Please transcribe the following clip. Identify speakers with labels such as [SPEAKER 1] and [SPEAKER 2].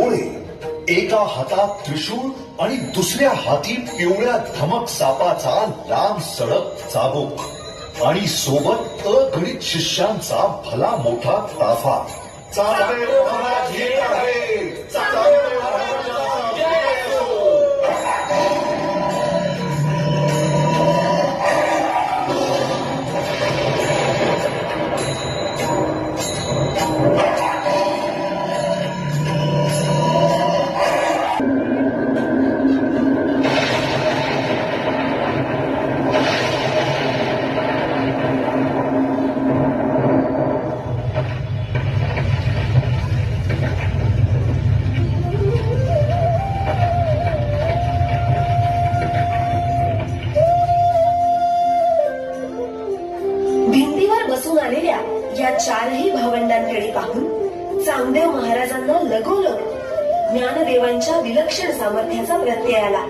[SPEAKER 1] डोळे, एका हातात त्रिशूळ आणि दुसऱ्या हाती पिवळ्या धमक सापाचा लांब सडक चाबूक आणि सोबत अगणित शिष्यांचा भला मोठा ताफा. चालवे महाराज येत आहे, चालवे महाराजांना जय असो.
[SPEAKER 2] भिंतीवर बसून आलेल्या या चारही भावंडांकडे पाहून चांगदेव महाराजांना लगोलग ज्ञानदेवांच्या विलक्षण सामर्थ्याचा प्रत्यय आला.